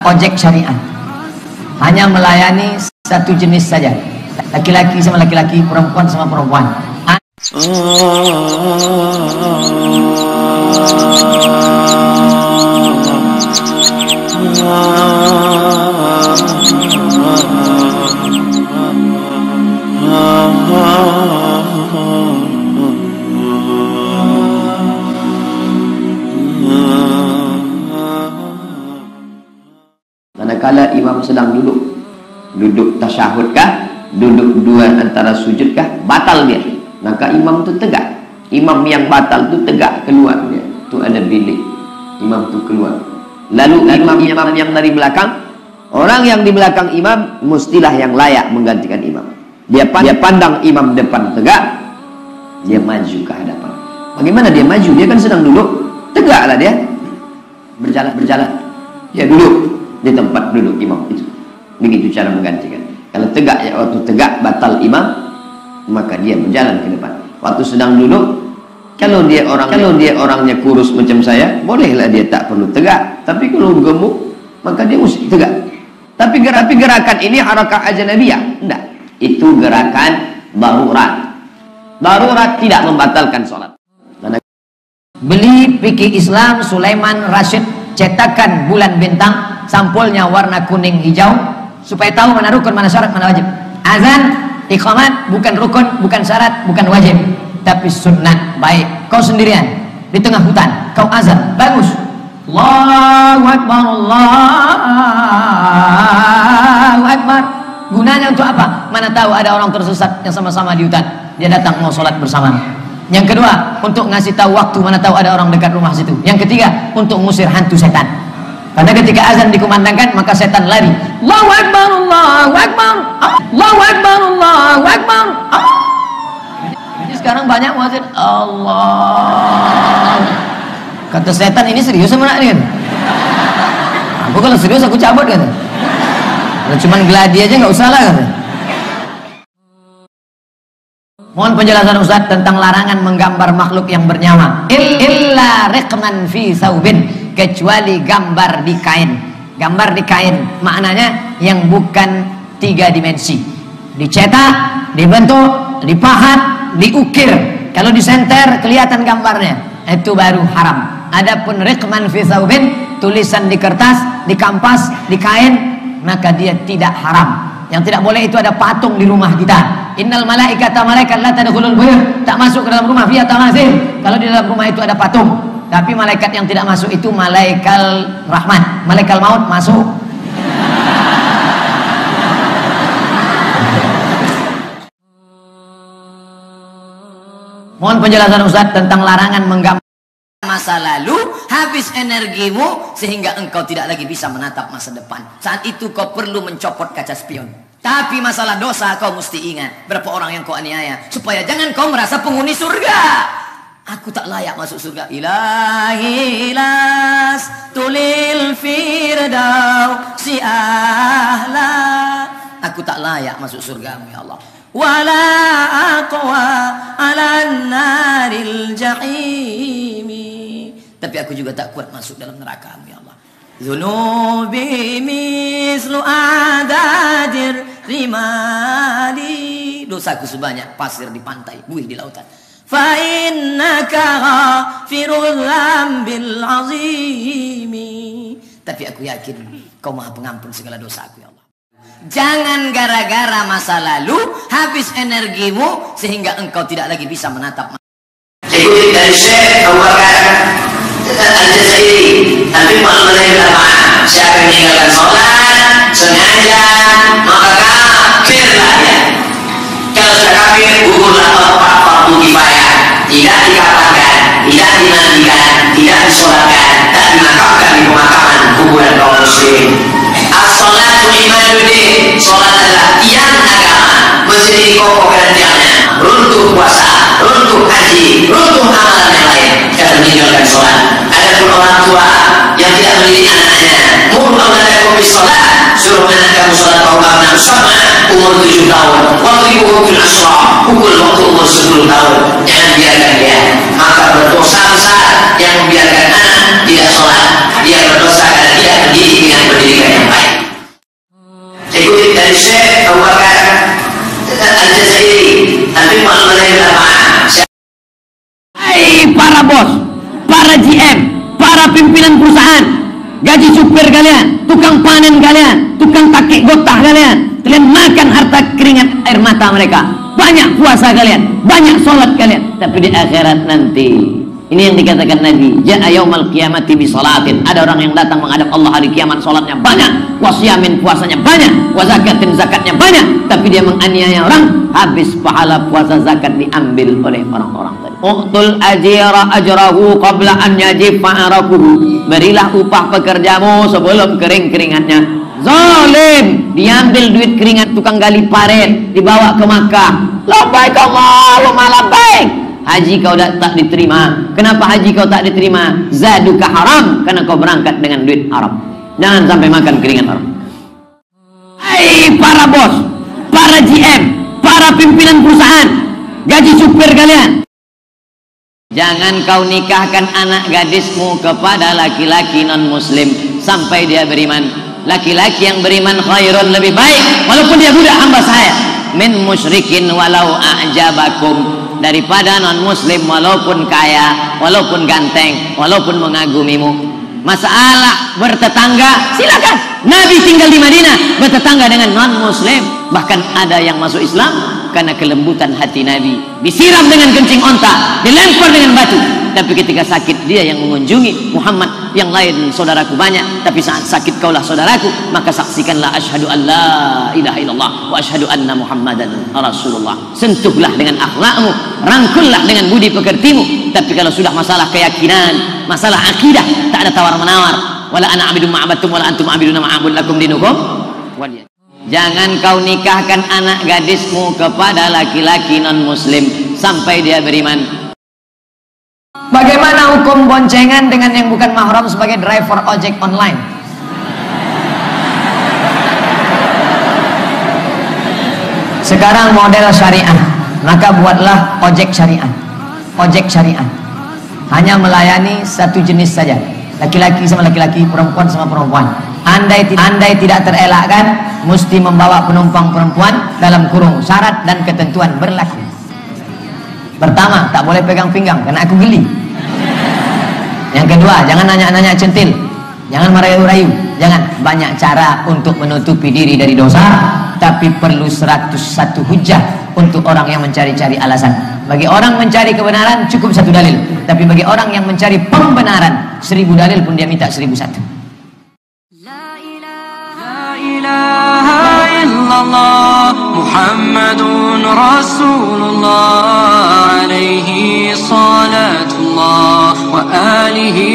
ojek syariah hanya melayani satu jenis saja, laki-laki sama laki-laki, perempuan sama perempuan. Manakala imam sedang duduk tasyahud kah, duduk dua antara sujud kah, batal dia. Maka imam itu tegak. Imam yang batal itu tegak keluar dia. Itu ada bilik. Imam itu keluar. Lalu imam yang dari belakang, orang yang di belakang imam mestilah yang layak menggantikan imam. Dia pandang imam depan tegak, dia maju ke hadapan. Bagaimana dia maju? Dia kan sedang duduk, tegaklah dia. Berjalan. Ya duduk di tempat duduk imam itu. Begitu cara menggantikan. Kalau tegak, ya waktu tegak batal imam, maka dia berjalan ke depan. Waktu sedang duduk, kalau dia orangnya kurus macam saya, bolehlah dia tak perlu tegak. Tapi kalau gemuk, maka dia mesti tegak. Tapi gerakan ini harakah ajnabiyah, enggak. Itu gerakan darurat. Darurat tidak membatalkan sholat. Beli fikih Islam Sulaiman Rashid, cetakan bulan bintang, sampulnya warna kuning hijau, supaya tahu mana rukun, mana syarat, mana wajib. Azan, iqamat bukan rukun, bukan syarat, bukan wajib, tapi sunnah. Baik, kau sendirian di tengah hutan, kau azan, bagus. Allahu Akbar, Allahu Akbar. Gunanya untuk apa? Mana tahu ada orang tersesat yang sama-sama di hutan, dia datang mau sholat bersama. Yang kedua, untuk ngasih tahu waktu, mana tahu ada orang dekat rumah situ. Yang ketiga, untuk ngusir hantu setan. Karena ketika azan dikumandangkan, maka setan lari. Allahu Akbar, Allahu Akbar, Allahu Akbar, Allahu Akbar. Jadi sekarang banyak muadzin Allah. Kata setan, ini serius sama nak kan? Aku kalau serius aku cabut kata. Kalau cuma gladi aja nggak usah lah kata. Mohon penjelasan Ustaz tentang larangan menggambar makhluk yang bernyawa. Illa riqman fi saubin, kecuali gambar di kain. Gambar di kain maknanya yang bukan 3 dimensi. Dicetak, dibentuk, dipahat, diukir. Kalau disenter kelihatan gambarnya, itu baru haram. Adapun riqman fi saubin, tulisan di kertas, di kampas, di kain, maka dia tidak haram. Yang tidak boleh itu ada patung di rumah kita. Innal malaikata, malaikat la tadkhulul buyut, tak masuk ke dalam rumah via tamazil. Kalau di dalam rumah itu ada patung. Tapi malaikat yang tidak masuk itu malaikat rahmat, malaikat maut masuk. Mohon penjelasan Ustaz tentang larangan menggambar masa lalu, habis energimu sehingga engkau tidak lagi bisa menatap masa depan. Saat itu kau perlu mencopot kaca spion. Tapi masalah dosa kau mesti ingat, berapa orang yang kau aniaya, supaya jangan kau merasa penghuni surga. Aku tak layak masuk surga. Ilahi las tulil firdaus si ahla. Aku tak layak masuk surgamu ya Allah. Wala aqwa ala naril jahimi. Tapi aku juga tak kuat masuk dalam neraka-Mu ya Allah. Zunubi mislu adadir rimali. Dosaku sebanyak pasir di pantai, buih di lautan. Fa innaka ghafirul dzambil azimi. Tapi aku yakin Kau Maha Pengampun segala dosaku ya Allah. Jangan gara-gara masa lalu habis energimu sehingga engkau tidak lagi bisa menatap. Ikuti dari Syekh Abu Bakar Al-Jazairi, tapi mengenai ulama, siapa yang meninggalkan sholat sengaja maka kafirlah dia. Kalau sudah kafir, gugurlah tempat fardu kifayah, tidak dikatakan, tidak dimandikan, tidak disolatkan, tak dimakamkan di pemakaman kuburan kaum muslimin. As-sholatu imaduddin, sholat adalah tiang agama, menjadi kokohkan tiangnya. Runtuh puasa, runtuh haji, runtuh amalan yang lain karena meninggalkan sholat. Adapun orang tua yang tidak mendidik anaknya, muru auladakum bis sholat, suruh anak kamu sholat paulah sama umur 7 tahun, wadribuhum fil ashrah, pukul waktu umur 10 tahun. Jangan biarkan dia, maka berdosa besar yang membiarkan anak tidak sholat. Dia berdosa karena tidak mendidik dengan pendidikan yang pimpinan perusahaan, gaji supir kalian, tukang panen kalian, tukang takik gotah kalian, kalian makan harta keringat air mata mereka. Banyak puasa kalian, banyak sholat kalian, tapi di akhirat nanti, ini yang dikatakan Nabi, ja'a yaumal qiyamati bi salatin. Ada orang yang datang menghadap Allah hari kiamat, sholatnya banyak, wasiyamin puasanya banyak, wazakatin zakatnya banyak, tapi dia menganiaya orang, habis pahala puasa zakat diambil oleh orang-orang tadi. Uqtul ajira ajrahu qabla an yajifa arakuhu. Berilah upah pekerjamu sebelum kering keringatnya. Zalim, diambil duit keringat tukang gali paret, dibawa ke Makkah. Labbaik Allahumma labbaik. Haji kau tak diterima. Kenapa haji kau tak diterima? Zaduka haram, karena kau berangkat dengan duit Arab. Jangan sampai makan keringat Arab. Hai para bos, para GM, para pimpinan perusahaan, gaji supir kalian, jangan kau nikahkan anak gadismu kepada laki-laki non muslim sampai dia beriman. Laki-laki yang beriman khairun, lebih baik walaupun dia budak hamba saya, min musyrikin walau a'jabakum, daripada non muslim walaupun kaya, walaupun ganteng, walaupun mengagumimu. Masalah bertetangga, silakan. Nabi tinggal di Madinah bertetangga dengan non muslim, bahkan ada yang masuk Islam karena kelembutan hati Nabi. Disiram dengan kencing onta, dilempar dengan batu, tapi ketika sakit dia yang mengunjungi. Muhammad, yang lain saudaraku banyak, tapi saat sakit kaulah saudaraku, maka saksikanlah asyhadu an la ilaha illallah wa asyhadu anna muhammadan rasulullah. Sentuhlah dengan akhlakmu, rangkullah dengan budi pekertimu. Tapi kalau sudah masalah keyakinan, masalah akidah, tak ada tawar-menawar. Wala ana abidun ma'abattum wala antum abiduna ma'abud lakum dinukum waliyah. Jangan kau nikahkan anak gadismu kepada laki-laki non muslim sampai dia beriman. Bagaimana hukum boncengan dengan yang bukan mahram sebagai driver ojek online? Sekarang model syariah, maka buatlah ojek syariah. Ojek syariah hanya melayani satu jenis saja, laki-laki sama laki-laki, perempuan sama perempuan. Andai tidak terelakkan, mesti membawa penumpang perempuan dalam kurung syarat dan ketentuan berlaku. Pertama, tak boleh pegang pinggang karena aku geli. Yang kedua, jangan nanya-nanya centil, jangan merayu-rayu, jangan. Banyak cara untuk menutupi diri dari dosa, tapi perlu 101 hujah untuk orang yang mencari-cari alasan. Bagi orang mencari kebenaran cukup 1 dalil, tapi bagi orang yang mencari pembenaran 1000 dalil pun dia minta 1001. La ilaha illallah Muhammadun Rasulullah alaihi salatullah wa alihi